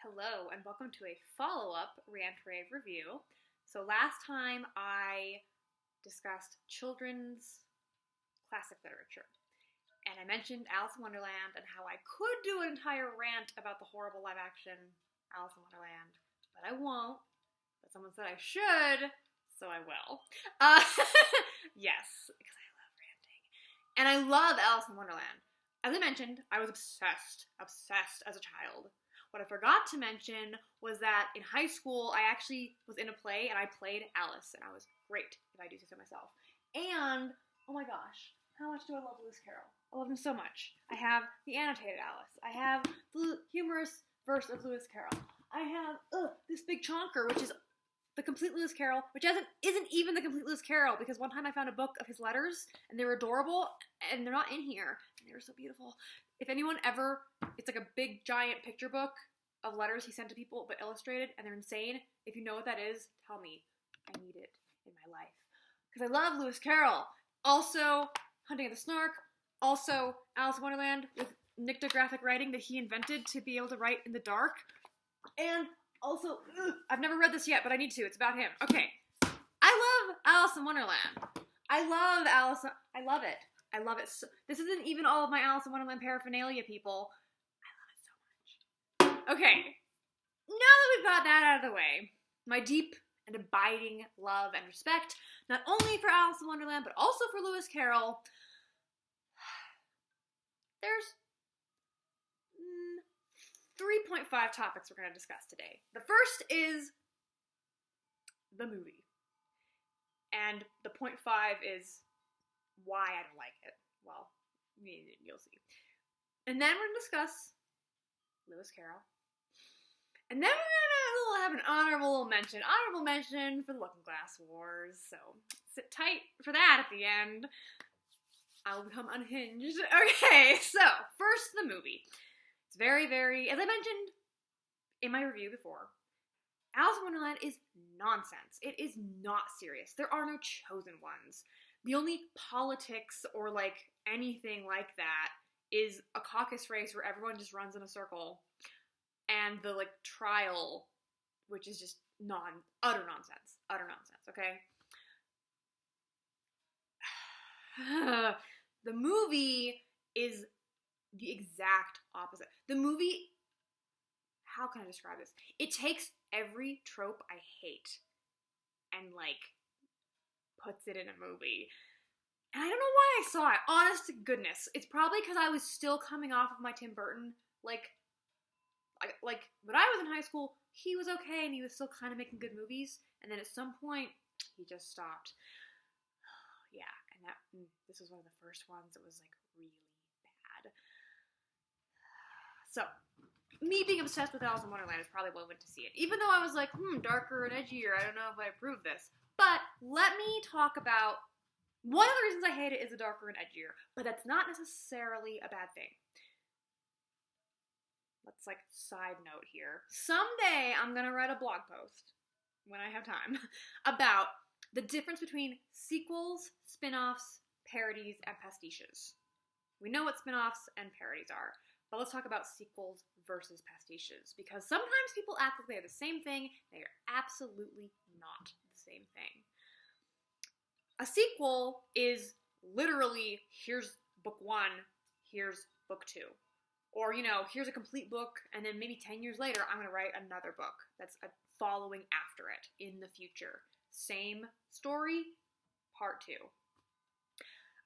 Hello, and welcome to a follow-up Rant Rave review. So last time I discussed children's classic literature, and I mentioned Alice in Wonderland and how I could do an entire rant about the horrible live-action Alice in Wonderland, but I won't. But someone said I should, so I will. Yes, because I love ranting. And I love Alice in Wonderland. As I mentioned, I was obsessed as a child. What I forgot to mention was that in high school, I actually was in a play and I played Alice, and I was great, if I do say so myself. And, oh my gosh, how much do I love Lewis Carroll? I love him so much. I have the annotated Alice. I have the humorous verse of Lewis Carroll. I have this big chonker, which is the complete Lewis Carroll, which isn't even the complete Lewis Carroll, because one time I found a book of his letters, and they were adorable, and they're not in here, and they were so beautiful. If anyone ever, it's like a big, giant picture book of letters he sent to people, but illustrated, and they're insane. If you know what that is, tell me. I need it in my life. Because I love Lewis Carroll. Also, Hunting of the Snark. Also, Alice in Wonderland with nyctographic writing that he invented to be able to write in the dark. And also, I've never read this yet, but I need to. It's about him. Okay. I love Alice in Wonderland. I love Alice. I love it. I love it. So, this isn't even all of my Alice in Wonderland paraphernalia, people. I love it so much. Okay. Now that we've got that out of the way, my deep and abiding love and respect, not only for Alice in Wonderland, but also for Lewis Carroll, there's 3.5 topics we're going to discuss today. The first is the movie. And the 0.5 is why I don't like it. Well, you'll see. And then we're going to discuss Lewis Carroll. And then we're going to have an honorable mention for the Looking Glass Wars. So sit tight for that at the end. I'll become unhinged. Okay, so first the movie. It's very, very, as I mentioned in my review before, Alice in Wonderland is nonsense. It is not serious. There are no chosen ones. The only politics or like anything like that is a caucus race where everyone just runs in a circle, and the like trial, which is just utter nonsense, okay? The movie is the exact opposite. The movie, how can I describe this? It takes every trope I hate and, like, puts it in a movie. And I don't know why I saw it. Honest to goodness. It's probably because I was still coming off of my Tim Burton. Like, when I was in high school, he was okay and he was still kind of making good movies. And then at some point, he just stopped. Yeah, and this was one of the first ones that was, like, really bad. So, me being obsessed with Alice in Wonderland is probably why I went to see it. Even though I was like, darker and edgier, I don't know if I approve this. But let me talk about, one of the reasons I hate it is the darker and edgier, but that's not necessarily a bad thing. Let's, like, side note here. Someday I'm gonna write a blog post, when I have time, about the difference between sequels, spin-offs, parodies, and pastiches. We know what spin-offs and parodies are. But let's talk about sequels versus pastiches, because sometimes people act like they're the same thing. They are absolutely not the same thing. A sequel is literally, here's book 1, here's book 2. Or, here's a complete book, and then maybe 10 years later, I'm going to write another book that's following after it in the future. Same story, part 2.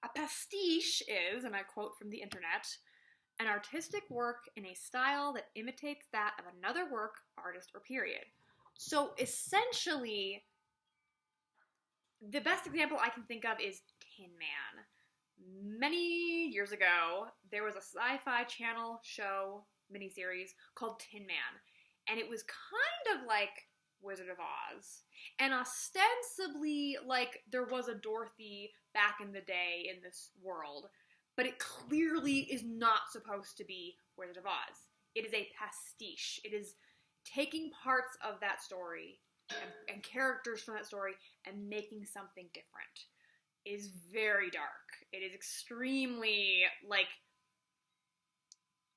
A pastiche is, and I quote from the internet, an artistic work in a style that imitates that of another work, artist, or period. So essentially, the best example I can think of is Tin Man. Many years ago, there was a Sci-Fi Channel show, miniseries, called Tin Man. And it was kind of like Wizard of Oz. And ostensibly, like, there was a Dorothy back in the day in this world. But it clearly is not supposed to be Wizard of Oz. It is a pastiche. It is taking parts of that story and characters from that story and making something different. It is very dark. It is extremely, like,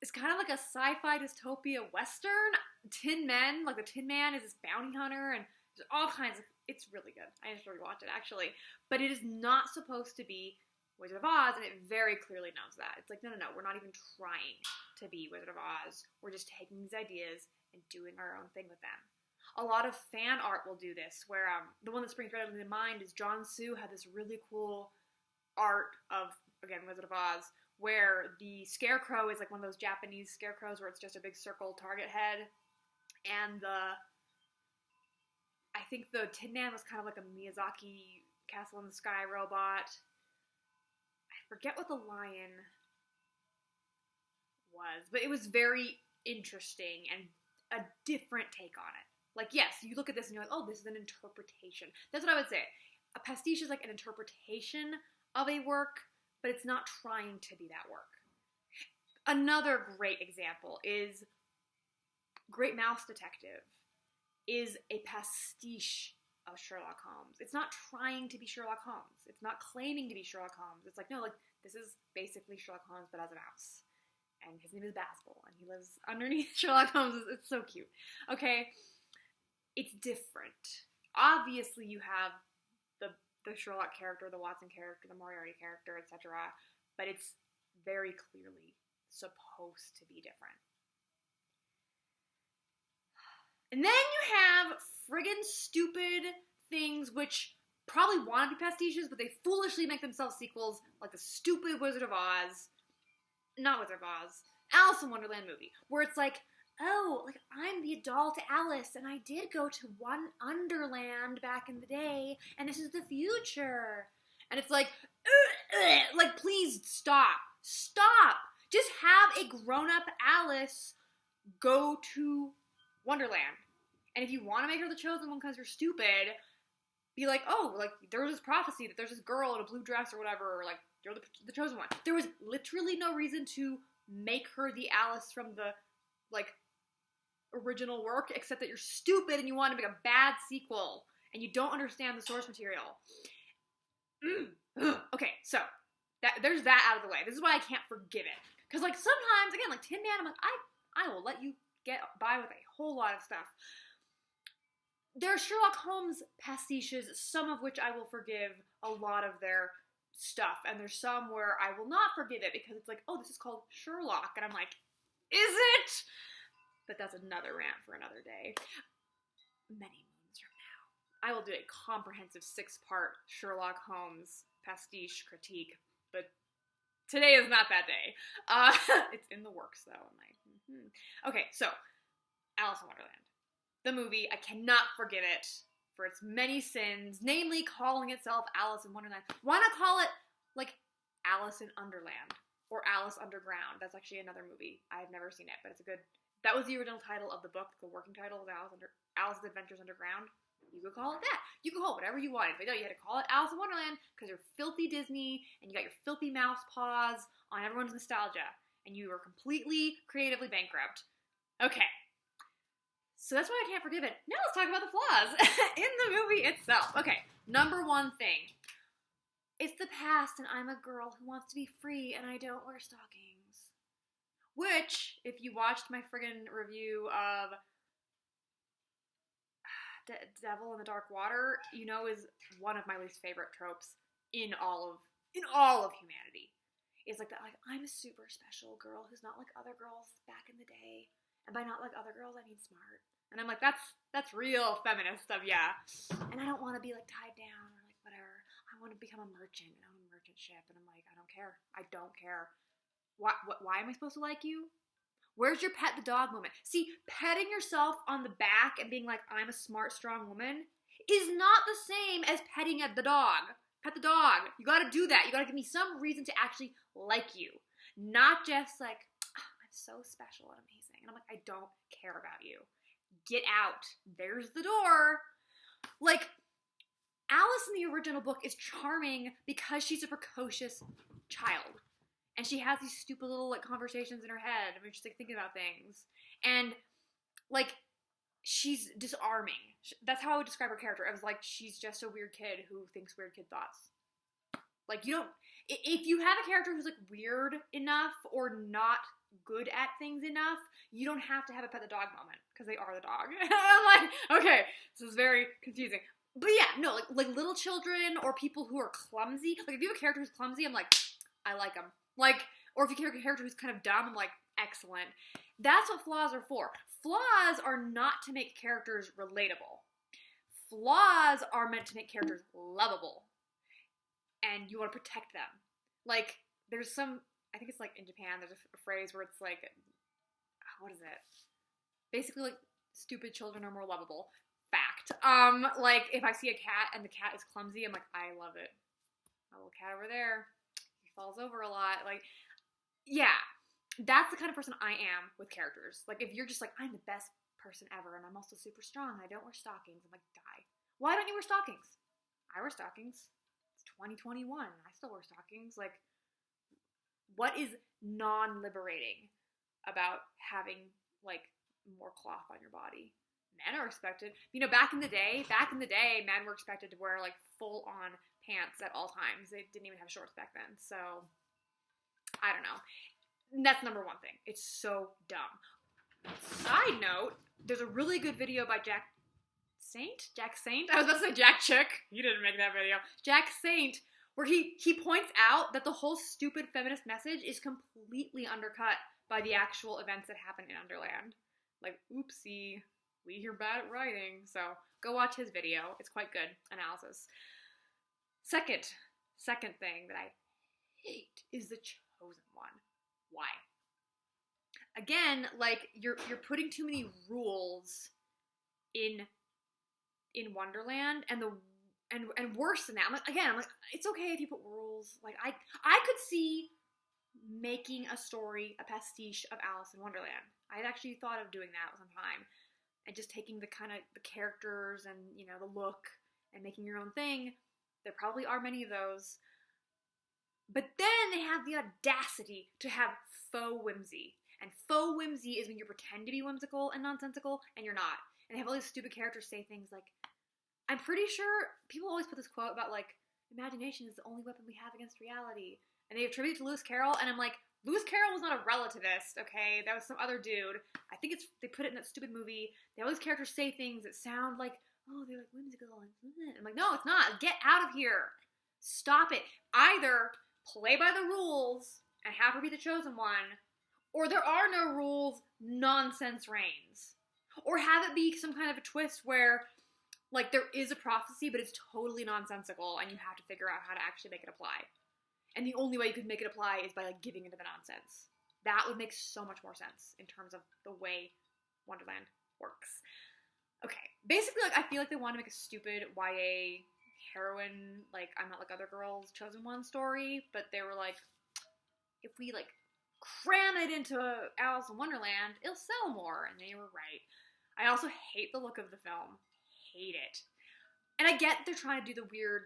It's kind of like a sci-fi dystopia western. Tin Men, like the Tin Man is this bounty hunter, and there's all kinds of, it's really good. I just rewatched it, actually. But it is not supposed to be Wizard of Oz, and it very clearly knows that. It's like, no, we're not even trying to be Wizard of Oz. We're just taking these ideas and doing our own thing with them. A lot of fan art will do this, where the one that springs right into mind is John Sue had this really cool art of, again, Wizard of Oz, where the scarecrow is like one of those Japanese scarecrows where it's just a big circle target head, and I think the Tin Man was kind of like a Miyazaki Castle in the Sky robot. I forget what the lion was, but it was very interesting and a different take on it. Like, yes, you look at this and you're like, oh, this is an interpretation. That's what I would say. A pastiche is like an interpretation of a work, but it's not trying to be that work. Another great example is Great Mouse Detective is a pastiche of Sherlock Holmes. It's not trying to be Sherlock Holmes. It's not claiming to be Sherlock Holmes. It's like, no, like, this is basically Sherlock Holmes, but as a mouse. And his name is Basil, and he lives underneath Sherlock Holmes. It's so cute. Okay? It's different. Obviously, you have the Sherlock character, the Watson character, the Moriarty character, etc., but it's very clearly supposed to be different. And then you have friggin' stupid things which probably want to be pastiches, but they foolishly make themselves sequels, like the stupid Wizard of Oz, not Wizard of Oz, Alice in Wonderland movie, where it's like, oh, like, I'm the adult Alice, and I did go to Wonderland back in the day, and this is the future. And it's like, please stop. Stop! Just have a grown-up Alice go to Wonderland. And if you want to make her the chosen one because you're stupid, be like, oh, like, there was this prophecy that there's this girl in a blue dress or whatever, or like, you're the chosen one. There was literally no reason to make her the Alice from the, like, original work, except that you're stupid and you want to make a bad sequel and you don't understand the source material. Okay, so there's that out of the way. This is why I can't forgive it, because like sometimes, again, like Tin Man, I'm like, I will let you get by with a whole lot of stuff. There are Sherlock Holmes pastiches, some of which I will forgive a lot of their stuff, and there's some where I will not forgive it because it's like, oh, this is called Sherlock, and I'm like, is it? But that's another rant for another day. Many moons from now, I will do a comprehensive 6-part Sherlock Holmes pastiche critique, but today is not that day. It's in the works, though. I'm like, Okay, so, Alice in Wonderland. The movie, I cannot forgive it for its many sins, namely calling itself Alice in Wonderland. Why not call it, like, Alice in Underland? Or Alice Underground. That's actually another movie. I have never seen it, but it's a good... That was the original title of the book. The working title was Alice's Adventures Underground. You could call it that. You could call it whatever you wanted. But no, you had to call it Alice in Wonderland because you're filthy Disney and you got your filthy mouse paws on everyone's nostalgia. And you were completely creatively bankrupt. Okay. So that's why I can't forgive it. Now let's talk about the flaws in the movie itself. Okay, number one thing. It's the past and I'm a girl who wants to be free and I don't wear stockings. Which, if you watched my friggin' review of Devil in the Dark Water, you know is one of my least favorite tropes in all of humanity. It's like that, like, I'm a super special girl who's not like other girls back in the day. And by not like other girls, I mean smart. And I'm like, that's real feminist stuff, yeah. And I don't want to be like tied down or like whatever. I want to become a merchant and own a merchant ship. And I'm like, I don't care. I don't care. Why am I supposed to like you? Where's your pet the dog moment? See, petting yourself on the back and being like, I'm a smart, strong woman is not the same as petting at the dog. Pet the dog. You gotta do that. You gotta give me some reason to actually like you. Not just like, oh, I'm so special and amazing. And I'm like, I don't care about you. Get out. There's the door. Like, Alice in the original book is charming because she's a precocious child. And she has these stupid little, like, conversations in her head. I mean, she's, like, thinking about things. And, like, she's disarming. That's how I would describe her character. I was like, she's just a weird kid who thinks weird kid thoughts. Like, you don't... If you have a character who's, like, weird enough or not good at things enough, you don't have to have a pet the dog moment, because they are the dog. I'm like, okay, this is very confusing. But yeah, no, like little children or people who are clumsy. Like, if you have a character who's clumsy, I'm like, I like them. Like, or if you have a character who's kind of dumb, I'm like, excellent. That's what flaws are for. Flaws are not to make characters relatable. Flaws are meant to make characters lovable. And you want to protect them. Like, there's some, I think it's like in Japan, there's a phrase where it's like, what is it? Basically, like, stupid children are more lovable. Fact. Like, if I see a cat and the cat is clumsy, I'm like, I love it. My little cat over there, he falls over a lot. Like, yeah, that's the kind of person I am with characters. Like, if you're just like, I'm the best person ever, and I'm also super strong, and I don't wear stockings, I'm like, die. Why don't you wear stockings? I wear stockings. It's 2021, and I still wear stockings. Like, what is non-liberating about having, like, more cloth on your body? Men are expected, you know, back in the day, men were expected to wear, like, full-on pants at all times. They didn't even have shorts back then, so, I don't know. And that's number one thing. It's so dumb. Side note, there's a really good video by Jack Saint? I was about to say Jack Chick. You didn't make that video. Jack Saint, where he points out that the whole stupid feminist message is completely undercut by the actual events that happen in Wonderland. Like, oopsie. You're bad at writing. So go watch his video. It's quite good analysis. Second thing that I hate is the chosen one. Why? Again, like, you're putting too many rules in Wonderland, and worse than that. I'm like, it's okay if you put rules. Like, I could see making a story a pastiche of Alice in Wonderland. I'd actually thought of doing that sometime. And just taking the kind of the characters and, you know, the look and making your own thing. There probably are many of those. But then they have the audacity to have faux whimsy. And faux whimsy is when you pretend to be whimsical and nonsensical and you're not. And they have all these stupid characters say things like, I'm pretty sure people always put this quote about, like, imagination is the only weapon we have against reality. And they attribute it to Lewis Carroll, and I'm like, Lewis Carroll was not a relativist, okay? That was some other dude. I think they put it in that stupid movie. They all these characters say things that sound like, oh, they're like whimsical. I'm like, no, it's not. Get out of here. Stop it. Either play by the rules and have her be the chosen one, or there are no rules, nonsense reigns. Or have it be some kind of a twist where, like, there is a prophecy, but it's totally nonsensical, and you have to figure out how to actually make it apply. And the only way you could make it apply is by, like, giving into the nonsense. That would make so much more sense in terms of the way Wonderland works. Okay, basically, like, I feel like they want to make a stupid YA heroine, like, I'm not like other girls, chosen one story, but they were like, if we, like, cram it into Alice in Wonderland, it'll sell more, and they were right. I also hate the look of the film. Hate it. And I get they're trying to do the weird,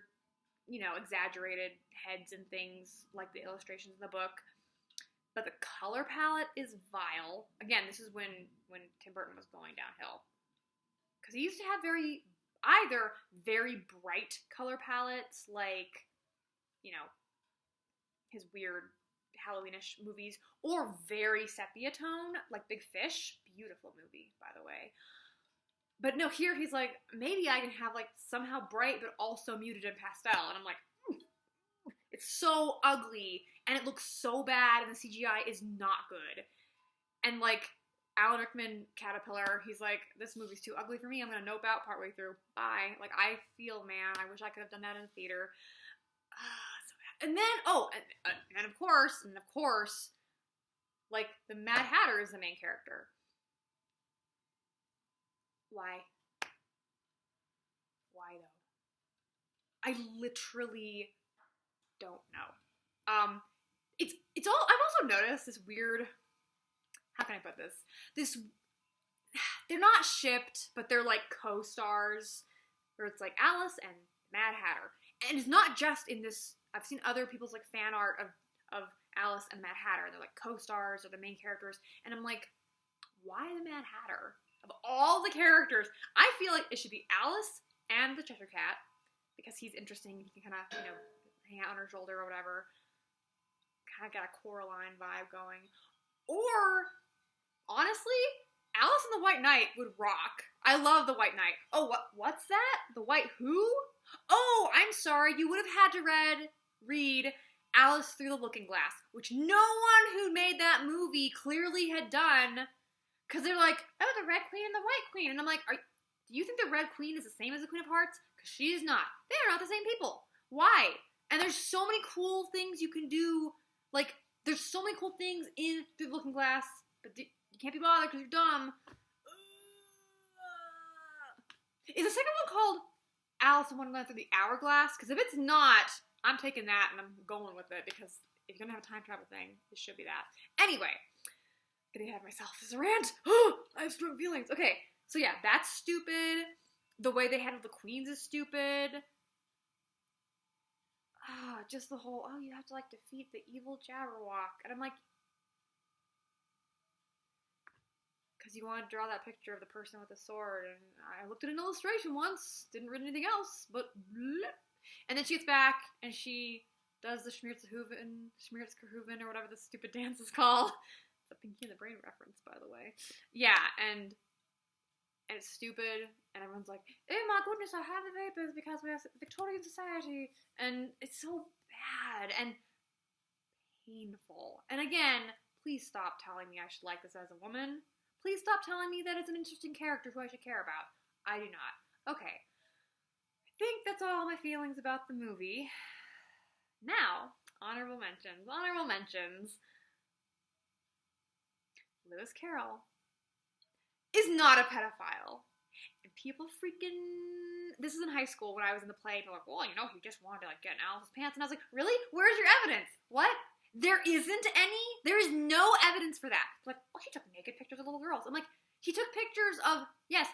you know, exaggerated heads and things like the illustrations in the book. But the color palette is vile. Again, this is when Tim Burton was going downhill. Because he used to have either very bright color palettes, like, you know, his weird Halloweenish movies, or very sepia tone, like Big Fish. Beautiful movie, by the way. But no, here he's like, maybe I can have, like, somehow bright, but also muted and pastel. And I'm like, it's so ugly, and it looks so bad, and the CGI is not good. And, like, Alan Rickman, Caterpillar, he's like, this movie's too ugly for me, I'm gonna nope out partway through. Bye. Like, I feel, man, I wish I could have done that in the theater. So bad. And then, and of course, like, the Mad Hatter is the main character. Why? Why, though? I literally don't know. It's all, I've also noticed this weird, how can I put this? They're not shipped, but they're like co-stars, where it's like Alice and Mad Hatter. And it's not just in this, I've seen other people's like fan art of Alice and Mad Hatter. They're like co-stars or the main characters. And I'm like, why the Mad Hatter? Of all the characters, I feel like it should be Alice and the Cheshire Cat, because he's interesting. He can kind of, you know, hang out on her shoulder or whatever. Kind of got a Coraline vibe going. Or, honestly, Alice and the White Knight would rock. I love the White Knight. Oh, what's that? The White who? Oh, I'm sorry. You would have had to read Alice Through the Looking Glass, which no one who made that movie clearly had done. Because they're like, oh, the Red Queen and the White Queen. And I'm like, do you think the Red Queen is the same as the Queen of Hearts? Because she is not. They are not the same people. Why? And there's so many cool things you can do. Like, there's so many cool things in Through the Looking Glass, but you can't be bothered because you're dumb. Is the second one called Alice in Wonderland Through the Hourglass? Because if it's not, I'm taking that and I'm going with it, because if you're going to have a time travel thing, it should be that. Anyway, getting ahead of myself. This is a rant. I have strong feelings. Okay, so yeah, that's stupid. The way they handle the queens is stupid. Just the whole, you have to, like, defeat the evil Jabberwock. And I'm like, because you want to draw that picture of the person with the sword. And I looked at an illustration once, didn't read anything else, but bleh. And then she gets back, and she does the Schmerzkerhoven, or whatever the stupid dance is called. It's a Pinky and the Brain reference, by the way. Yeah, and it's stupid, and everyone's like, oh my goodness, I have the vapors because we're a Victorian society, and it's so bad and painful. And again, please stop telling me I should like this as a woman. Please stop telling me that it's an interesting character who I should care about. I do not. Okay. I think that's all my feelings about the movie. Now, honorable mentions. Honorable mentions. Lewis Carroll is not a pedophile. And people freaking... This is in high school when I was in the play. They're like, well, he just wanted to, like, get in Alice's pants. And I was like, really? Where's your evidence? What? There isn't any? There is no evidence for that. Like, he took naked pictures of little girls. I'm like, he took pictures of, yes,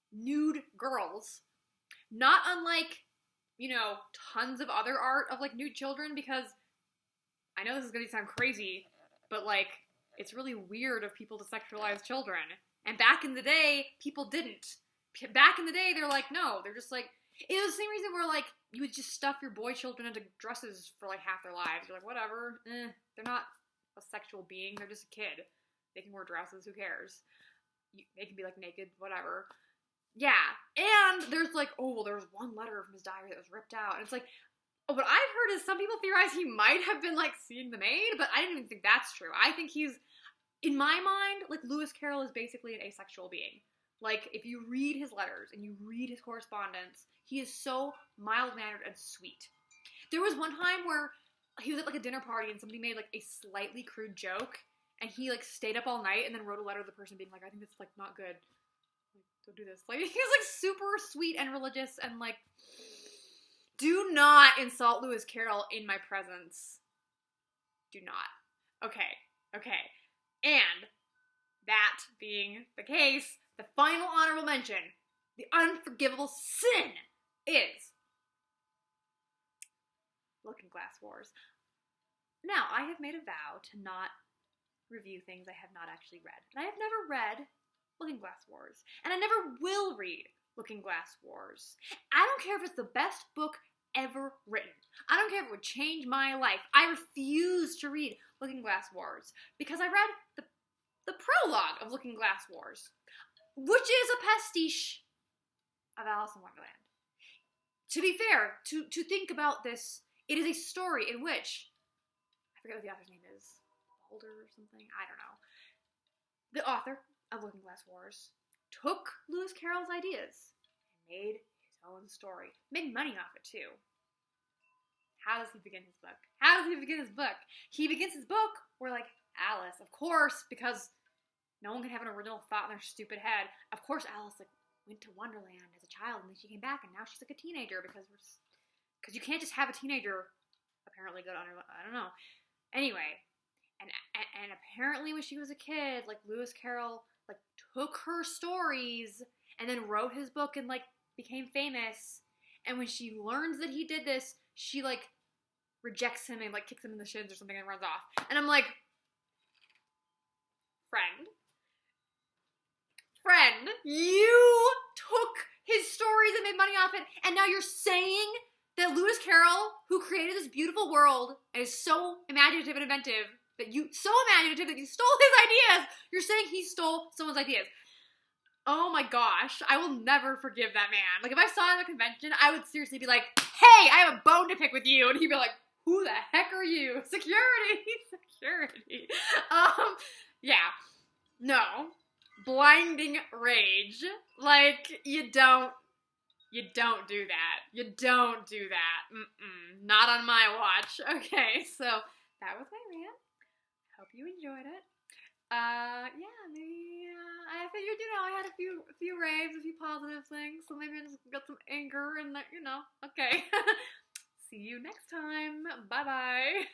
nude girls. Not unlike, tons of other art of, like, nude children, because I know this is going to sound crazy, but, like, it's really weird of people to sexualize children. And back in the day, people didn't. Back in the day, they're like, no. They're just like, it was the same reason where, like, you would just stuff your boy children into dresses for, like, half their lives. You're like, whatever. They're not a sexual being. They're just a kid. They can wear dresses. Who cares? They can be, like, naked. Whatever. Yeah. And there's, like, there was one letter from his diary that was ripped out. And it's like, what I've heard is some people theorize he might have been, like, seeing the maid, but I didn't even think that's true. I think he's... In my mind, like, Lewis Carroll is basically an asexual being. Like, if you read his letters and you read his correspondence, he is so mild-mannered and sweet. There was one time where he was at, like, a dinner party and somebody made, like, a slightly crude joke, and he, like, stayed up all night and then wrote a letter to the person being like, I think that's, like, not good. Like, don't do this. Like, he was, like, super sweet and religious and, like, do not insult Lewis Carroll in my presence. Do not. Okay. And, that being the case, the final honorable mention, the unforgivable sin, is Looking Glass Wars. Now, I have made a vow to not review things I have not actually read. And I have never read Looking Glass Wars. And I never will read Looking Glass Wars. I don't care if it's the best book ever written. I don't care if it would change my life. I refuse to read Looking Glass Wars because I read the prologue of Looking Glass Wars, which is a pastiche of Alice in Wonderland. To be fair, to think about this, it is a story in which, I forget what the author's name is, Boulder or something, I don't know. The author of Looking Glass Wars took Lewis Carroll's ideas and made his own story. Made money off it, too. How does he begin his book? He begins his book where, like, Alice, of course, because no one can have an original thought in their stupid head. Of course, Alice, like, went to Wonderland as a child, and then she came back, and now she's, like, a teenager, because you can't just have a teenager apparently go to Wonderland. I don't know. Anyway, and apparently when she was a kid, like, Lewis Carroll, like, took her stories and then wrote his book and, like, became famous. And when she learns that he did this, she, like, rejects him and, like, kicks him in the shins or something and runs off. And I'm like, friend, you took his stories and made money off it, and now you're saying that Lewis Carroll, who created this beautiful world and is so imaginative and inventive, that you, so imaginative that you stole his ideas. You're saying he stole someone's ideas. Oh my gosh, I will never forgive that man. Like, if I saw him at a convention, I would seriously be like, hey, I have a bone to pick with you. And he'd be like, who the heck are you? Security, security. Yeah, no. Blinding rage. Like, you don't do that. You don't do that. Not on my watch. Okay, so that was my rant. Hope you enjoyed it. Yeah, maybe, I figured, I had a few raves, a few positive things, so maybe I just got some anger and that, okay. See you next time. Bye-bye.